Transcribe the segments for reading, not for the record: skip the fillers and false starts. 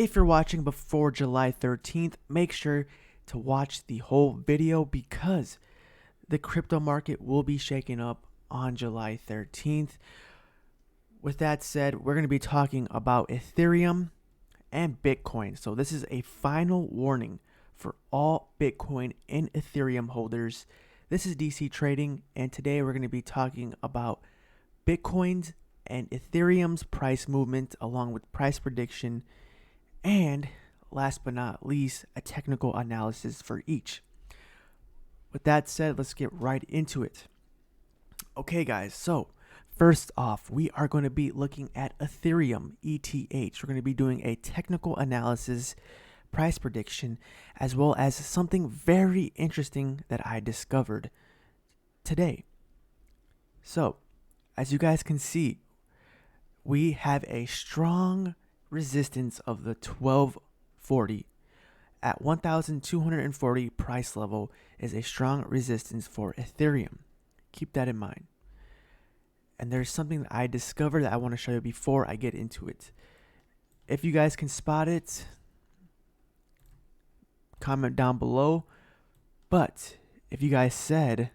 if you're watching before July 13th, make sure to watch the whole video because the crypto market will be shaken up on July 13th. With that said, we're going to be talking about Ethereum and Bitcoin. So this is a final warning for all Bitcoin and Ethereum holders. This is DC Trading, and today we're going to be talking about Bitcoin's and Ethereum's price movement along with price prediction, and last but not least, a technical analysis for each. With that said, let's get right into it. Okay guys, so first off, we are going to be looking at Ethereum, ETH. We're going to be doing a technical analysis, price prediction, as well as something very interesting that I discovered today. So, as you guys can see, we have a strong resistance of the 1240 at 1,240 price level is a strong resistance for Ethereum. Keep that in mind. And there's something that I discovered that I want to show you before I get into it. If you guys can spot it, comment down below. But if you guys said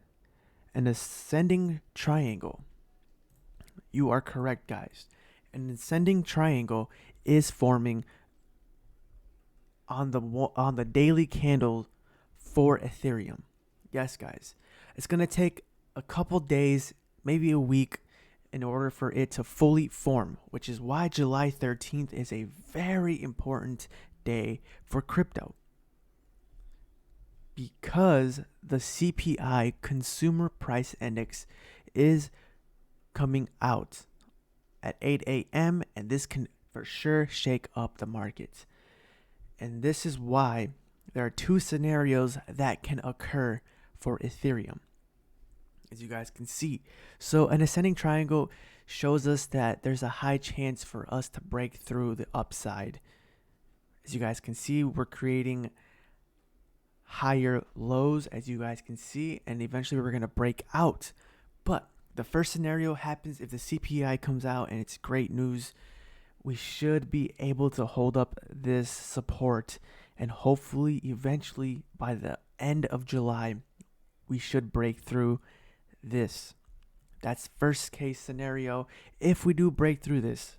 an ascending triangle, you are correct, guys. An ascending triangle is forming on the daily candle for Ethereum. Yes, guys. It's going to take a couple days, maybe a week, in order for it to fully form, which is why July 13th is a very important day for crypto. Because the CPI, Consumer Price Index, is coming out at 8 a.m. and this can for sure shake up the market. And this is why there are two scenarios that can occur for Ethereum, as you guys can see. So an ascending triangle shows us that there's a high chance for us to break through the upside. As you guys can see, we're creating higher lows, as you guys can see, and eventually we're going to break out. But the first scenario happens if the CPI comes out and it's great news. We should be able to hold up this support, and hopefully eventually by the end of July we should break through this. That's first case scenario. If we do break through this,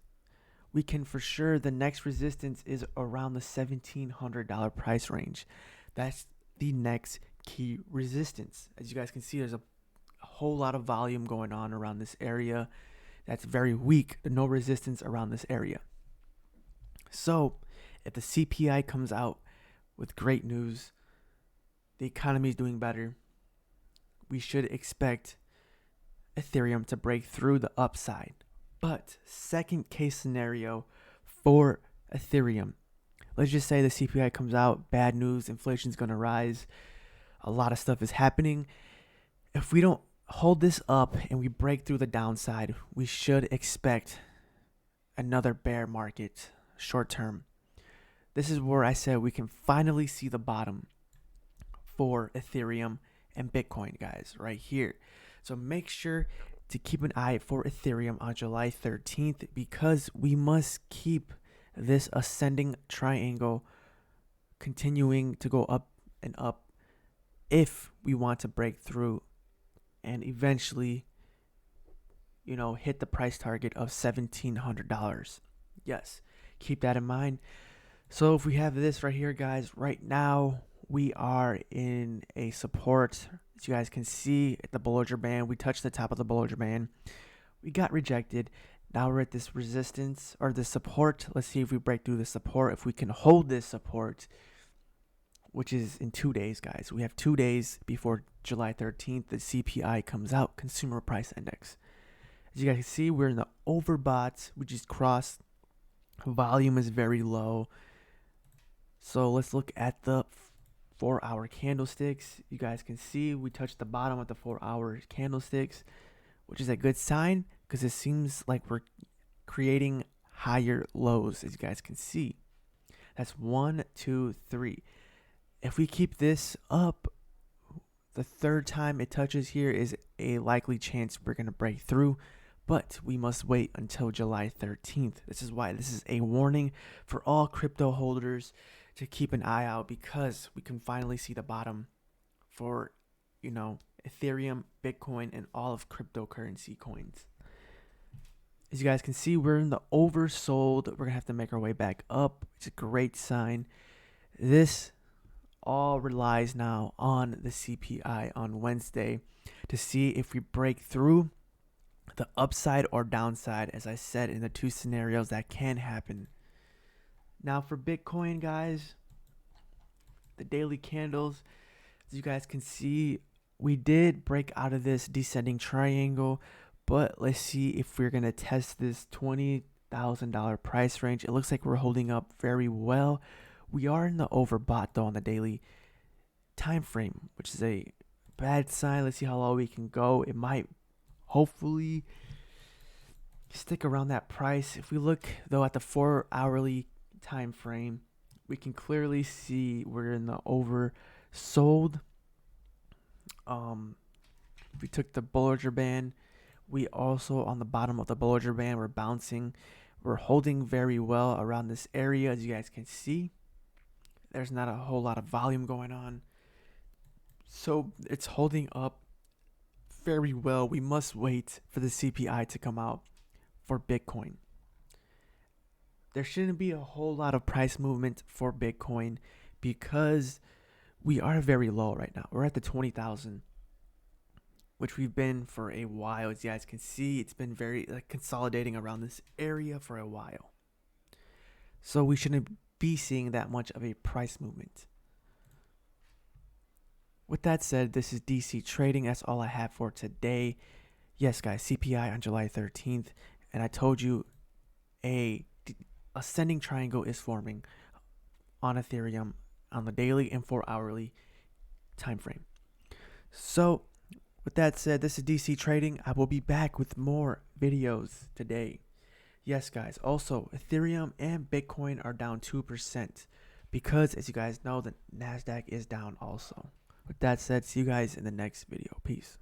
we can for sure, the next resistance is around the $1,700 price range. That's the next key resistance. As you guys can see, there's a whole lot of volume going on around this area. That's very weak. There's no resistance around this area. So if the CPI comes out with great news, the economy is doing better, we should expect Ethereum to break through the upside. But second case scenario for Ethereum, let's just say the CPI comes out, bad news, inflation's going to rise, a lot of stuff is happening. If we don't hold this up and we break through the downside, we should expect another bear market short term. This is where I said we can finally see the bottom for Ethereum and Bitcoin, guys, right here. So make sure to keep an eye for Ethereum on July 13th because we must keep this ascending triangle continuing to go up and up if we want to break through and eventually, hit the price target of $1,700. Yes, keep that in mind. So if we have this right here, guys, right now we are in a support. As you guys can see at the Bollinger Band, we touched the top of the Bollinger Band. We got rejected. Now we're at this resistance or the support. Let's see if we break through the support. If we can hold this support, which is in 2 days, guys. We have 2 days before July 13th. The CPI comes out, Consumer Price Index. As you guys can see, we're in the overbought. We just crossed. Volume is very low. So let's look at the 4-hour candlesticks. You guys can see we touched the bottom of the 4-hour candlesticks, which is a good sign because it seems like we're creating higher lows, as you guys can see. That's 1, 2, 3. If we keep this up, the third time it touches here is a likely chance we're going to break through. but we must wait until July 13th. This is why this is a warning for all crypto holders to keep an eye out, because we can finally see the bottom for, Ethereum, Bitcoin, and all of cryptocurrency coins. As you guys can see, we're in the oversold. We're going to have to make our way back up. It's a great sign. This all relies now on the CPI on Wednesday to see if we break through the upside or downside, as I said, in the two scenarios that can happen. Now for Bitcoin, guys, the daily candles, as you guys can see, we did break out of this descending triangle, but let's see if we're going to test this $20,000 price range. It looks like we're holding up very well. We are in the overbought though on the daily time frame, which is a bad sign. Let's see how low we can go. It might hopefully stick around that price. If we look though at the 4-hourly time frame, we can clearly see we're in the oversold. We took the Bollinger Band. We also on the bottom of the Bollinger Band, we're bouncing. We're holding very well around this area, as you guys can see. There's not a whole lot of volume going on, so it's holding up very well. We must wait for the CPI to come out for Bitcoin. There shouldn't be a whole lot of price movement for Bitcoin because we are very low right now. We're at the 20,000, which we've been for a while. As you guys can see, it's been very consolidating around this area for a while. So we shouldn't be seeing that much of a price movement. With that said, this is DC Trading. That's all I have for today. Yes, guys, CPI on July 13th. And I told you a ascending triangle is forming on Ethereum on the daily and 4-hourly time frame. So with that said, this is DC Trading. I will be back with more videos today. Yes, guys. Also, Ethereum and Bitcoin are down 2% because, as you guys know, the NASDAQ is down also. With that said, see you guys in the next video. Peace.